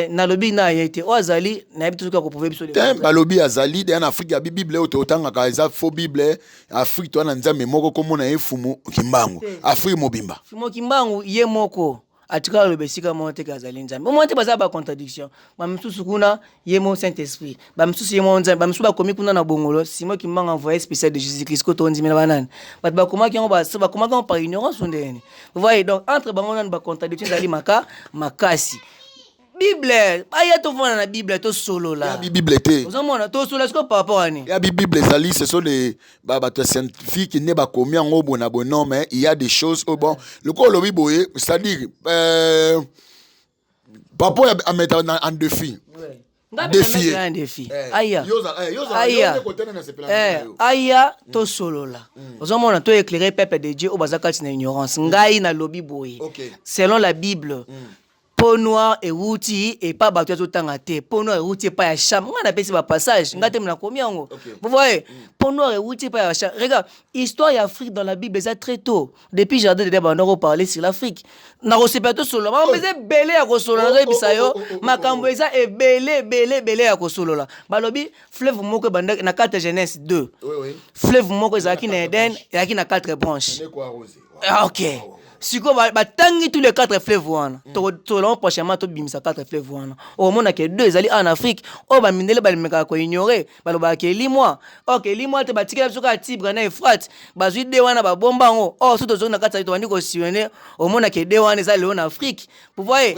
na lobi na été o azali na bitu ko prouver biso ba lobi azali en Afrique ya bible o tanga ka za faux bible Afrique to na nzambe moko komona efumu kimbangu Afrique mobimba fumo kimbangu ye moko atika le besika monte kazali nzambe monte baza ba contradiction ba msusu kuna yemo Saint-Esprit ba msusu yemo nzambe ba msusu ba komi kuna na bongolo Simon Kimbangu envoyé spécial de Jésus-Christ ko to ndimela banane ba koma ki ba koma par ignorance ndeni. Vous voyez, donc entre bango na ba contradiction zali makasi Bible aya to vona na Bible to solo la ya Bible te ozomona to solo est-ce par rapport à ni ya Bible zali ce sont les scientifiques ne ba komi en bon non mais il y a des choses au bon le ko lobi boye c'est-à-dire papa a mettre en défi défi aya to solo la ozomona to éclairer peuple de Dieu au bazakati na ignorance ngai na lobi boye selon la Bible peau noire et routi et pas battu tout temps à terre. Peau noire et routi pas à Cham. On appelle ça passage. Vous voyez, peau noire et routi pas à Cham. Regarde, histoire d'Afrique dans la Bible, c'est très tôt. Depuis jardin de débat, on a parlé sur l'Afrique. Na pas solo. Ma faisait belé à Kosolo. Ma camboisa est belé à Kosolo là. Balobi fleuve moko banda na 4 Genèse 2. Fleuve moko zaki na Eden et na 4 branches. OK. Si quoi tangi tous les 4 fleuves wana to long prochainement to bimisa 4 fleuves wana au monde que 2 ali en Afrique o ba mindele ba meka ko ignorer baloba ke limwa OK limwa te batikela soka Tibre na Euphrates bazui de wana ba bomba ngo oh surtout zona kata to wandi ko sionner au monde que 2 wana za en Afrique vous voyez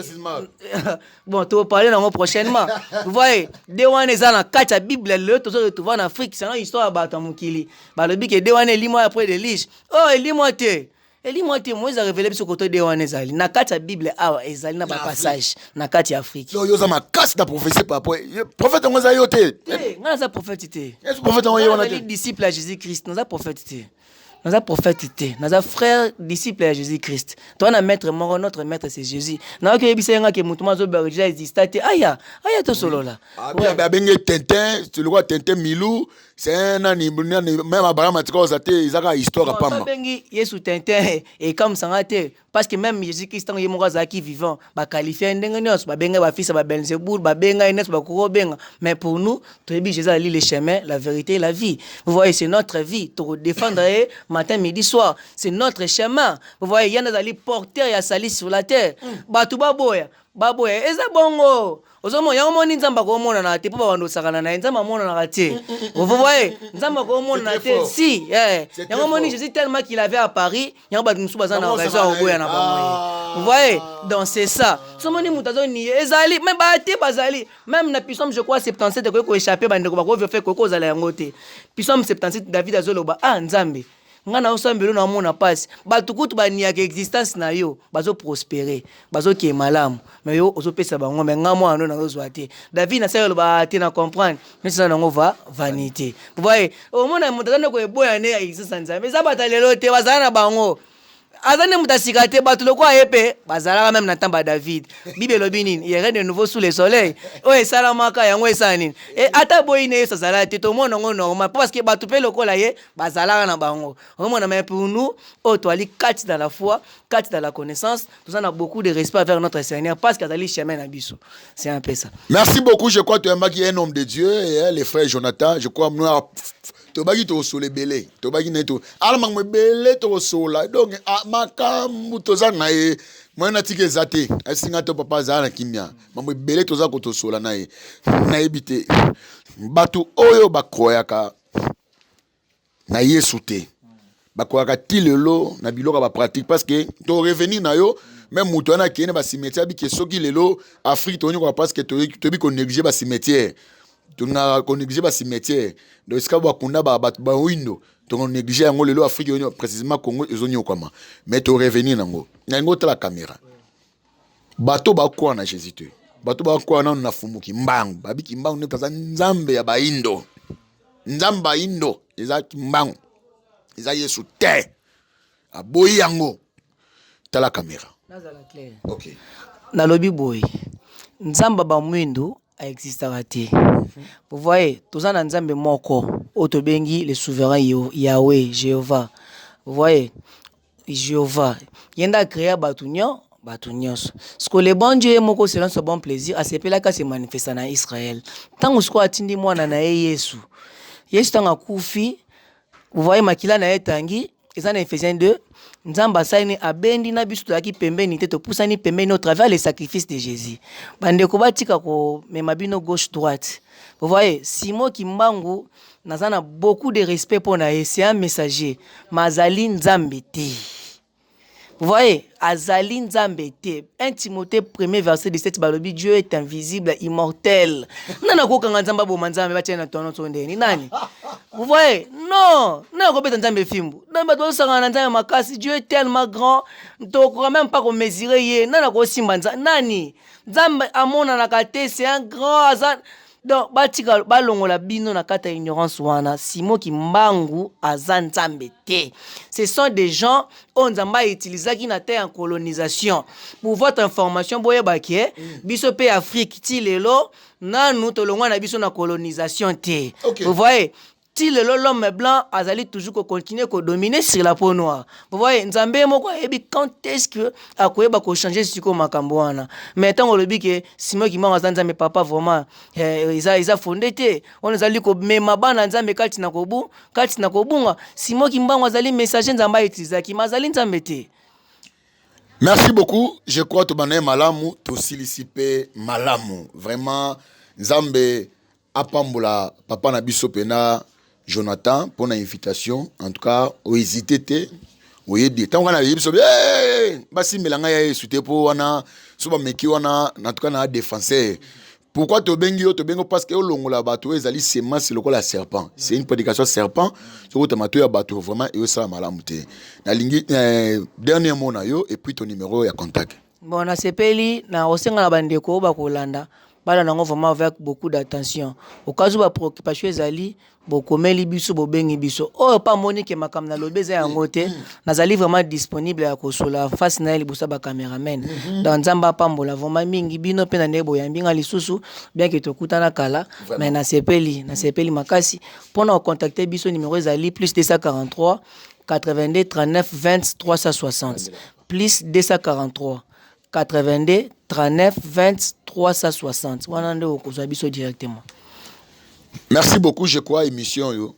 bon to parler dans prochainement vous voyez 2 wana za na kata Bible le to retrouver en Afrique c'est une histoire ba tamukili balobi ke 2 wana limwa après de lige oh limwa te Eli moi Moïse a révélé ce côté de Wanezali. Na kati ya Bible awa ezali na ba passage na kati ya Afrique. Non, yoza makasi na prophétie par rapport. Prophète ngoza yote. Ngana za prophète te. Est-ce prophète ngoza yote? Les disciples à Jésus-Christ, nous a prophète te. naza prophète te naza frère disciple à Jésus-Christ toi na maître moko notre maître c'est Jésus na ko yebisa nga ke mutu mazo berger existe te aya to solola ba benga Tintin tu le vois Tintin Milou c'est un même Abraham Matika ozate izaka histoire pamba bengi Yesu Tintin et comme ça te parce que même Jésus-Christ tant yemo zaki vivant ba qualifier ndenge nyos ba benga ba fils ba Belzéboul ba benga Enes ba ko benga mais pour nous Jésus ali le chemin la vérité et la vie vous voyez c'est notre vie to défendre matin midi soir c'est notre chemin vous voyez yana zali porteur ya sali sur la terre batu baboya eza bongo ozomo yango moni nzamba ko mona na te po ba ndo sakana na nzamba mona na te vous voyez nzamba ko mona na te si yango moni Jésus tellement qu'il avait à Paris yango ba musu bazana raison oboya na bango vous voyez donc c'est ça so moni mutazo ni ezali même ba te bazali même na Psaume je crois 77 ko échapper ba ndeko ba ko faire ko zala yango te Psaume 77 David azoloba nzambe ngana osambelo na mona passe batukutu bania ke existence na yo bazo prospérer bazo ki malamu mais yo ozo pesa bango mais ngamo ano na ozwa te David na selo ba te na comprendre mais ça nango va vanité vous voyez au mona mutana ko eboya ne existence nzambe za batalelo te bazana na bango azane mutasika te batu loko ayepe bazalaka même na tamba David Bible lobi nini il y a rien de nouveau sous le soleil oye salamaka yango esani et ata boyine ça sala te to mona ngo normal parce que batu pe loko la ye bazalaka na bango mona mais pour nous toi ali 4 dans la foi 4 dans la connaissance nous en a beaucoup de respect vers notre Seigneur parce qu'il a li chemin na biso c'est un peu ça. Merci beaucoup, je crois que tu es un homme de Dieu et les frères Jonathan je crois moi tobaki to sole belé tobaki neto alama mo belé to sola donc makamu toza na ye moi na tike zate asinga to papa zana kimia mo belé toza ko to sola na ye na ebité batu oyo bakroyaka na Yesu te bakroyaka tilelo na biloka ba pratique parce que to revenir na yo même mutu na kene ba cimetière bi ke soki lelo Afrique to nyoko parce que to bi ko négliger ba cimetière tu n'as pas négligé ba cimetière donc ce qu'on a ba windo tu n'as négligé yango lelo Afrique précisément Congo ezonyo kwama mais tu revenir nango nango ta la caméra bato ba kwa na Jésus te bato ba kwa na fumuki mbangu babiki mbangu ne taza nzambe ya ba indo nzamba indo eza mbangu eza Yesu te aboyi yango ta la caméra nazala clair OK na lobi boy nzamba ba mwindo existera te. Vous voyez, tous en nzambe moko, otobengi le souverain Yahweh, Jéhovah. Vous voyez, Jéhovah. Yenda créa batunyo, batunyos. Ce que le bon Dieu moko selon son bon plaisir, a sepé là se manifesta na Israël. Tant que ce atindi mwana na Yesu. Yesu tanga kufi. Vous voyez makila na etangi, et ça dans Ephésiens 2. Nzamba saini abendi na biso toaki pembeni te to pusani pembeni au travers les sacrifices de Jésus. Bande ko batika ko memabino gauche droite. Vous voyez, Simon Kimbangu nazana beaucoup de respect pour na c'est un messager. Mazali nzambe te. Vous voyez, Azali nzambe te. 1 Timothée 1er verset 17 balobi Dieu est invisible, immortel. Nana ko kanga nzamba bo manzambe ba tena tono tondeni nani? Vous voyez, non, nana ko beta nzambe fimbu. Namba to sanga nzambe makasi, Dieu est tellement grand, to ko même pas ko mesurer ye. Nana ko simba nani? Nzambe amona na kate, c'est un grand azan. Donc batika balongola bino na kata ignorance wana Simon Kimbangu azan nzambe te. Ce sont des gens on nzamba utilisaki na terre en colonisation. Pour votre information boye bakie biso pe Afrique ti lelo nanu tolongwa na biso na colonisation te. Okay. Vous voyez, si l'homme blanc azali toujours continuer à dominer sur la peau noire. Vous voyez, nzambe moko ebi quand est-ce que akoyeba ko changer siko makambo wana. Mais tant on le dit que Simon Kimbangu azanza mes papa vraiment ils a fondé te. On azali ko mema bana nzambe kati na kobunga. Simon Kimbangu azali messager nzamba itilizaki mazali nzambe te. Merci beaucoup. Je crois que tu es malamu, tu silicipe malamu. Vraiment, nzambe apambola papa na biso pena Jonathan pour l'invitation. En tout cas, au hésité au yedi. Tant qu'on a dit biso basi melanga ya Yesu pour wana soba meki wana en tout cas na défenseur. Pourquoi to bengo parce que longola bato ezali semence loko la serpent. C'est une prédication serpent. So to mato ya bato vraiment et ça malamu te. Na lingi dernier mot na yo et puis ton numéro ya contact. Bon na sepeli na osenga na bandeko ba kolanda bala nango vraiment avec beaucoup d'attention. Au cas où ba préoccupation ezali bokomeli biso bobengi biso oyo pa moni ke makam na lobeza yango te nazali vraiment disponible ya kosola face na libosa ba cameraman dans nzamba pambola vraiment mingi bino pe na nebo ya mbinga lisusu bien que tokutana kala mais na sepeli makasi pona contacter biso numéro ezali plus 243 82 39 20 360 plus 243 82 39 20 360 wana nde okozwa biso directement. Merci beaucoup, je crois, émission yo.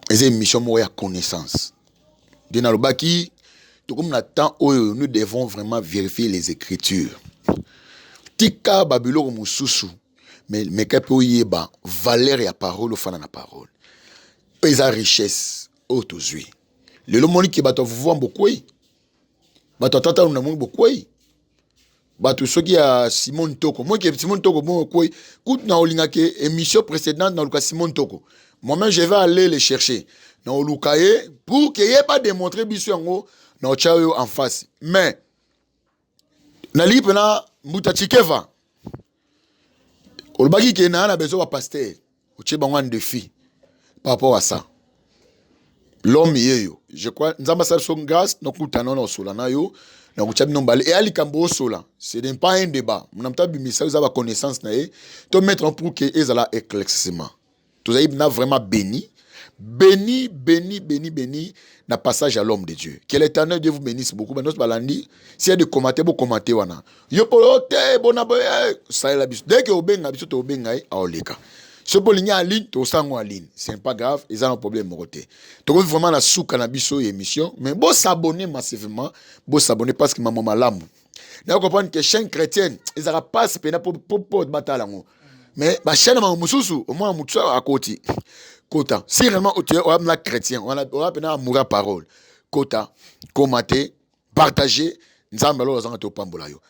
C'est une émission où il y a connaissance. Dans le baki, tout comme temps où nous devons vraiment vérifier les écritures. Tika babilo mususu, mais kapo yeba valeur ya parole ou fana na parole. Pesa richesse autozui. Le lomoni ki bato voir beaucoup. Bato tata na mon beaucoup. Bato soki ya Simon Toko. Moi qui Simon Toko bon quoi. Kout na olinga ke émission précédente na luka Simon Toko. Moi-même je vais aller les chercher. Na olukaye pour que y ait pas démontrer biso yango na chayo en face. Mais na li pena muta chikeva. Olbaki ke na besoin wa pasteur. Oche bango un défi par rapport à ça. L'homme yeyo. Je crois nzamba sa son grâce no kutana no solana yo. Et Ali Kambo Sola, ce n'est pas un débat. Nous avons une connaissance, de mettre pour que les gens éclaircissement. Tout ça, il vraiment béni. Béni, na passage à l'homme de Dieu. Que l'Éternel Dieu vous bénisse beaucoup. Nous balandi, s'il y a des commentaires, vous commentez wana. Yo polote, bonaboye, ça est la biso. Dès que vous benga biso to benga a oleka. Ce poligne en ligne, to sango en ligne. C'est pas grave, ils ont un problème moté. Tu vois vraiment la souka na biso émission, mais bon s'abonner massivement, bon s'abonner parce que maman malamu. N'a comprendre que chaîne chrétienne, ils aura pas ce pena pour bataille là. Mais ma chaîne maman mususu, au moins mutu à côté. Kota, si réellement tu es un chrétien, on a pena amour parole. Kota, commenter, partager.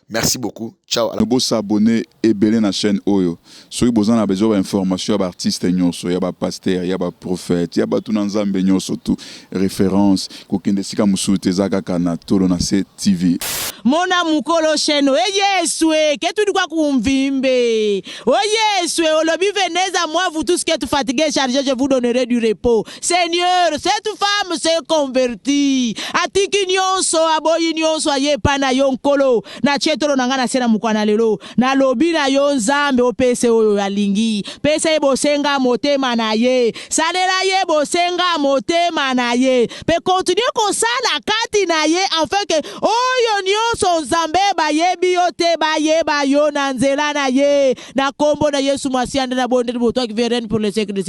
Merci beaucoup. Ciao. Vous s'abonner et belé na chaîne Oyo. Si vous avez besoin d'informations sur artistes nyoso, ya ba pasteur, ya ba prophète, ya ba tout nzambe nyoso tout référence ko kende sika musute zaka kana tolo na TV. Mona mukolo sheno Yeswe que tu dois kumvimbe. Oh Yeswe olobi venez à moi vous tous qui êtes fatigués chargés je vous donnerai du repos. Seigneur, cette femme s'est convertie. Atiki nyonso aboyi nyonso aye pana yonkolo na chetolo nanga na sena mukwana lelo na lobi na yo nzambe opese oyo alingi pese bosenga motema na ye salela ye bosenga motema na ye pe continue kosala kati na ye afin que oyo nyonso nzambe bayebi yo te bayeba yo na nzela na ye na kombo na Yesu Masiya na bonde boto qui vient pour le siècle de